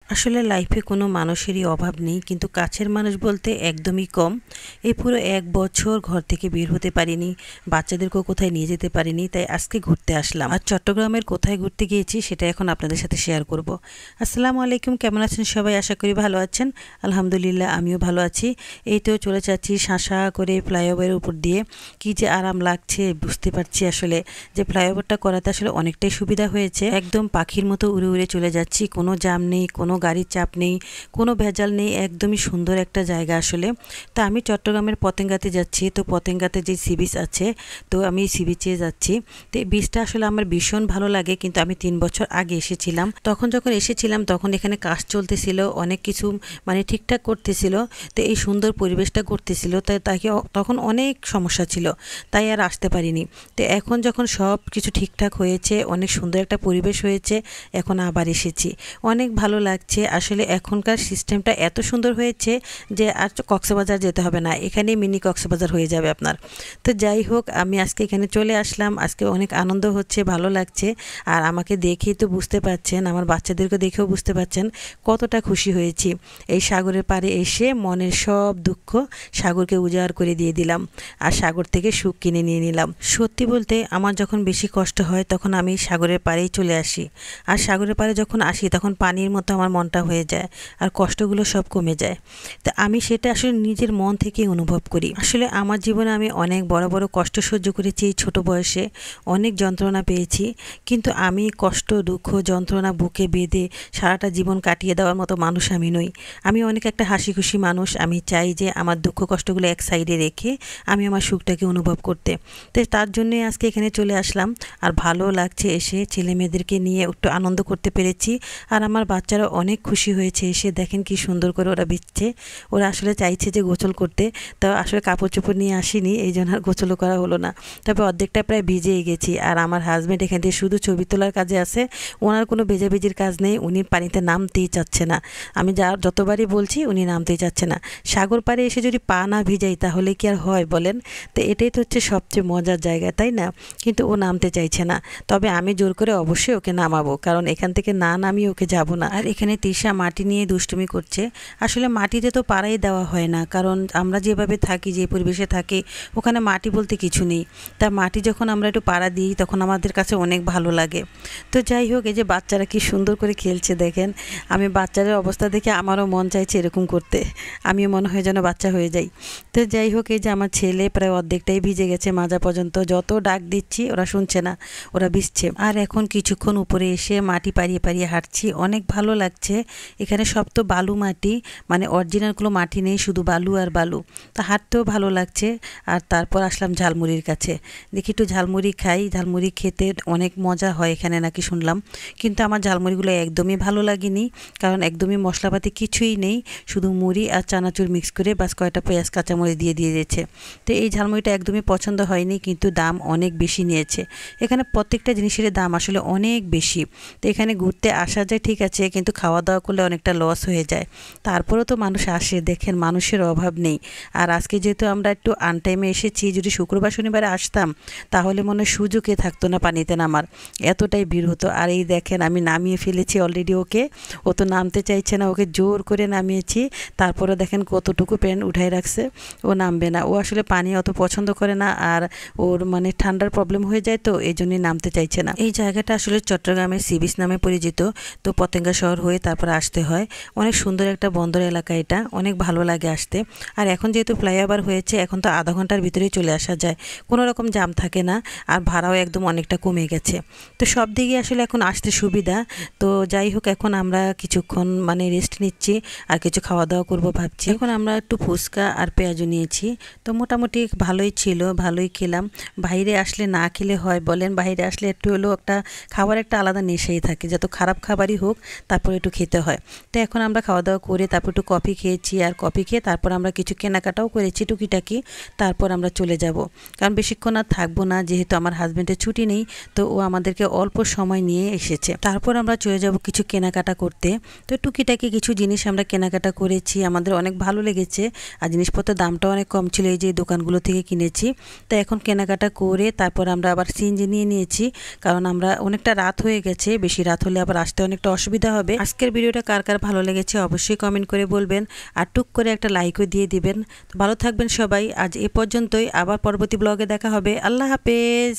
আসলে লাইফে কোনো মানুষেরই অভাব নেই, কিন্তু কাছের মানুষ বলতে একদমই কম। এই পুরো ১ বছর ঘর থেকে বের হতে পারিনি, বাচ্চাদেরকেও কোথায় নিয়ে যেতে পারিনি, তাই আজকে ঘুরতে আসলাম। আর চট্টগ্রামের কোথায় ঘুরতে গিয়েছি সেটা এখন আপনাদের সাথে শেয়ার করব। আসসালামু আলাইকুম, কেমন আছেন সবাই? আশা করি ভালো আছেন। আলহামদুলিল্লাহ, আমিও ভালো আছি। এই তো চলে যাচ্ছি শাঁসা করে ফ্লাইওভারের উপর দিয়ে। কি যে আরাম লাগছে বুঝতে পারছি আসলে, যে ফ্লাইওভারটা করাতে আসলে অনেকটাই সুবিধা হয়েছে। একদম পাখির মতো উড়ে উড়ে চলে যাচ্ছি, কোনো জ্যাম নেই, কোনো গাড়ির চাপ নেই, কোনো ভেজাল নেই, একদমই সুন্দর একটা জায়গা আসলে। তা আমি চট্টগ্রামের পতেঙ্গাতে যাচ্ছি, তো পতেঙ্গাতে যে সি বিচ আছে, তো আমি সি বিচে যাচ্ছি। তো এই বিচটা আসলে আমার ভীষণ ভালো লাগে, কিন্তু আমি ৩ বছর আগে এসেছিলাম। তখন যখন এসেছিলাম তখন এখানে কাজ চলতেছিল, অনেক কিছু মানে ঠিকঠাক করতেছিল, তো এই সুন্দর পরিবেশটা করতেছিল, তাই তাকে তখন অনেক সমস্যা ছিল, তাই আর আসতে পারিনি। তো এখন যখন সব কিছু ঠিকঠাক হয়েছে, অনেক সুন্দর একটা পরিবেশ হয়েছে, এখন আবার এসেছি, অনেক ভালো লাগছে আসলে। এখনকার সিস্টেমটা এত সুন্দর হয়েছে যে আর কক্সবাজার যেতে হবে না, এখানেই মিনি কক্সবাজার হয়ে যাবে আপনার। তো যাই হোক, আমি আজকে এখানে চলে আসলাম, আজকে অনেক আনন্দ হচ্ছে, ভালো লাগছে। আর আমাকে দেখেই তো বুঝতে পারছেন, আমার বাচ্চাদেরকে দেখেও বুঝতে পারছেন কতটা খুশি হয়েছি। এই সাগরের পাড়ে এসে মনের সব দুঃখ সাগরকে উজাড় করে দিয়ে দিলাম, আর সাগর থেকে সুখ কিনে নিয়ে নিলাম। সত্যি বলতে আমার যখন বেশি কষ্ট হয় তখন আমি সাগরের পাড়েই চলে আসি, আর সাগরের পাড়ে যখন আসি তখন পানির মতো আমার মনটা হয়ে যায়, আর কষ্টগুলো সব কমে যায়। তা আমি সেটা আসলে নিজের মন থেকেই অনুভব করি। আসলে আমার জীবনে আমি অনেক বড় বড় কষ্ট সহ্য করেছি, এই ছোটো বয়সে অনেক যন্ত্রণা পেয়েছি, কিন্তু আমি কষ্ট দুঃখ যন্ত্রণা বুকে বেঁধে সারাটা জীবন কাটিয়ে দেওয়ার মতো মানুষ আমি নই। আমি অনেক একটা হাসি খুশি মানুষ, আমি চাই যে আমার দুঃখ কষ্টগুলো এক সাইডে রেখে আমি আমার সুখটাকে অনুভব করতে। তাই তার জন্যই আজকে এখানে চলে আসলাম, আর ভালো লাগছে এসে, ছেলে মেয়েদেরকে নিয়ে একটু আনন্দ করতে পেরেছি। আর আমার বাচ্চারা অনেক খুশি হয়েছে এসে, দেখেন কি সুন্দর করে ওরা ভিজছে, ওরা আসলে চাইছে যে গোসল করতে, তো আসলে কাপড় চোপড় নিয়ে আসিনি, এই জন্য আর গোসলও করা হলো না। তবে অর্ধেকটা প্রায় ভিজেই গেছি। আর আমার হাজব্যান্ড এখান থেকে শুধু ছবি তোলার কাজে আছে, ওনার কোনো ভেজাভেজির কাজ নেই, উনি পানিতে নামতেই চাচ্ছে না। আমি যতবারই বলছি উনি নামতেই চাচ্ছে না। সাগর পাড়ে এসে যদি পা না ভিজাই তাহলে কি আর হয় বলেন? তো এটাই তো হচ্ছে সবচেয়ে মজার জায়গা, তাই না? কিন্তু ও নামতে চাইছে না, তবে আমি জোর করে অবশ্যই ওকে নামাবো, কারণ এখান থেকে না নামিয়ে ওকে যাব না। আর এখানে তৃষা মাটি নিয়ে দুষ্টুমি করছে। আসলে মাটিতে তো পাড়াই দেওয়া হয় না, কারণ আমরা যেভাবে থাকি, যে পরিবেশে থাকি, ওখানে মাটি বলতে কিছু নেই। তা মাটি যখন আমরা একটু পাড়া দিই তখন আমাদের কাছে অনেক ভালো লাগে। তো যাই হোক, এই যে বাচ্চারা কি সুন্দর করে খেলছে দেখেন, আমি বাচ্চাদের অবস্থা দেখে আমারও মন চাইছে এরকম করতে, আমিও মনে হয় যেন বাচ্চা হয়ে যাই। তো যাই হোক, এই যে আমার ছেলে প্রায় অর্ধেকটাই ভিজে গেছে মাজা পর্যন্ত, যত ডাক দিচ্ছি ওরা শুনছে না, ওরা ভিজছে। আর এখন কিছুক্ষণ উপরে এসে মাটি পাড়িয়ে পাড়িয়ে হাঁটছি, অনেক ভালো লাগছে। এখানে সব তো বালু মাটি, মানে অরিজিনাল কোনো মাটি নেই, শুধু বালু আর বালু। তা হাঁটতেও ভালো লাগছে। আর তারপর আসলাম ঝালমুড়ির কাছে, দেখি একটু ঝালমুড়ি খাই, ঝালমুড়ি খেতে অনেক মজা হয় এখানে নাকি শুনলাম, কিন্তু আমার ঝালমুড়িগুলো একদমই ভালো লাগেনি, কারণ একদমই মশলাপাতি কিছুই নেই, শুধু মুড়ি আর চানাচুর মিক্স করে বাস কয়টা পেঁয়াজ কাঁচামরিচ দিয়ে দিয়েছে। তো এই ঝালমুড়িটা একদমই পছন্দ হয়নি, কিন্তু দাম অনেক বেশি নিয়েছে। এখানে প্রত্যেকটা জিনিসের দাম আসলে অনেক বেশি। তো এখানে ঘুরতে আসা যায় ঠিক আছে, কিন্তু খাওয়া দাওয়া করলে অনেকটা লস হয়ে যায়। তারপরেও তো মানুষ আসে, দেখেন মানুষের অভাব নেই। আর আজকে যেহেতু আমরা একটু আনটাইমে এসেছি, যদি শুক্রবার শনিবারে আসতাম তাহলে মনে হয় সুযোগে থাকতো না পানিতে নামার, এতটাই ভিড় হতো। আর এই দেখেন আমি নামিয়ে ফেলেছি অলরেডি ওকে, ও তো নামতে চাইছে না, ওকে জোর করে নামিয়েছি। তারপরে দেখেন কতটুকু প্যান্ট উঠাই রাখছে, ও নামবে না, ও আসলে পানি অত পছন্দ করে না, আর ওর মানে ঠান্ডার প্রবলেম হয়ে যায়, তো এই জন্যই নামতে চাইছে না। এই জায়গাটা আসলে চট্টগ্রামের সি বিচ নামে পরিচিত, তো পতেঙ্গা শহর হয়ে তারপর আসতে হয়। অনেক সুন্দর একটা বন্দর এলাকা, এটা অনেক ভালো লাগে আসতে। আর এখন যেহেতু ফ্লাইওভার হয়েছে, এখন তো আধা ঘন্টার ভিতরেই চলে আসা যায়, কোনো রকম জ্যাম থাকে না, আর ভাড়াও একদম অনেকটা কমে গেছে। তো সব দিকে আসলে এখন আসতে সুবিধা। তো যাই হোক, এখন আমরা কিছুক্ষণ মানে রেস্ট নিচ্ছি, আর কিছু খাওয়া দাওয়া করবো ভাবছি। এখন আমরা একটু ফুচকা আর পেঁয়াজু নিয়েছি, তো মোটামুটি ভালোই ছিল, ভালোই খেলাম। বাইরে আসলে না খেলে হয় বলেন? বাইরে আসলে একটু হলেও একটা খাবার একটা আলাদা নেশাই থাকে, যত খারাপ খাবারই হোক তারপর একটু খেতে হয়। তো এখন আমরা খাওয়া দাওয়া করে তারপর একটু কফি খেয়েছি, আর কফি খেয়ে তারপর আমরা কিছু কেনাকাটাও করেছি টুকিটাকি, তারপর আমরা চলে যাব, কারণ বেশিক্ষণ আর থাকবো না, যেহেতু আমার হাজব্যান্ডের ছুটি নেই, তো ও আমাদেরকে অল্প সময় নিয়ে এসেছে। তারপর আমরা চলে যাব কিছু কেনাকাটা করতে। তো টুকিটাকি কিছু জিনিস আমরা কেনাকাটা করেছি, আমাদের অনেক ভালো লেগেছে, আর জিনিসপত্রের দামটাও অনেক কম ছিল, এই যে দোকানগুলো থেকে কিনেছি। তো এখন কেনাকাটা করে তারপর আমরা আবার সিএনজি নিয়ে নিয়েছি, কারণ আমরা অনেকটা রাত হয়ে গেছে, বেশি রাত হলে আবার আসতে অনেকটা অসুবিধা হবে। আজকে আজকের ভিডিওটা কার কার ভালো লেগেছে অবশ্যই কমেন্ট করে বলবেন, আর টুক করে একটা লাইকও দিয়ে দিবেন। তো ভালো থাকবেন সবাই, আজ এ পর্যন্তই, আবার পরবর্তী ব্লগে দেখা হবে। আল্লাহ হাফেজ।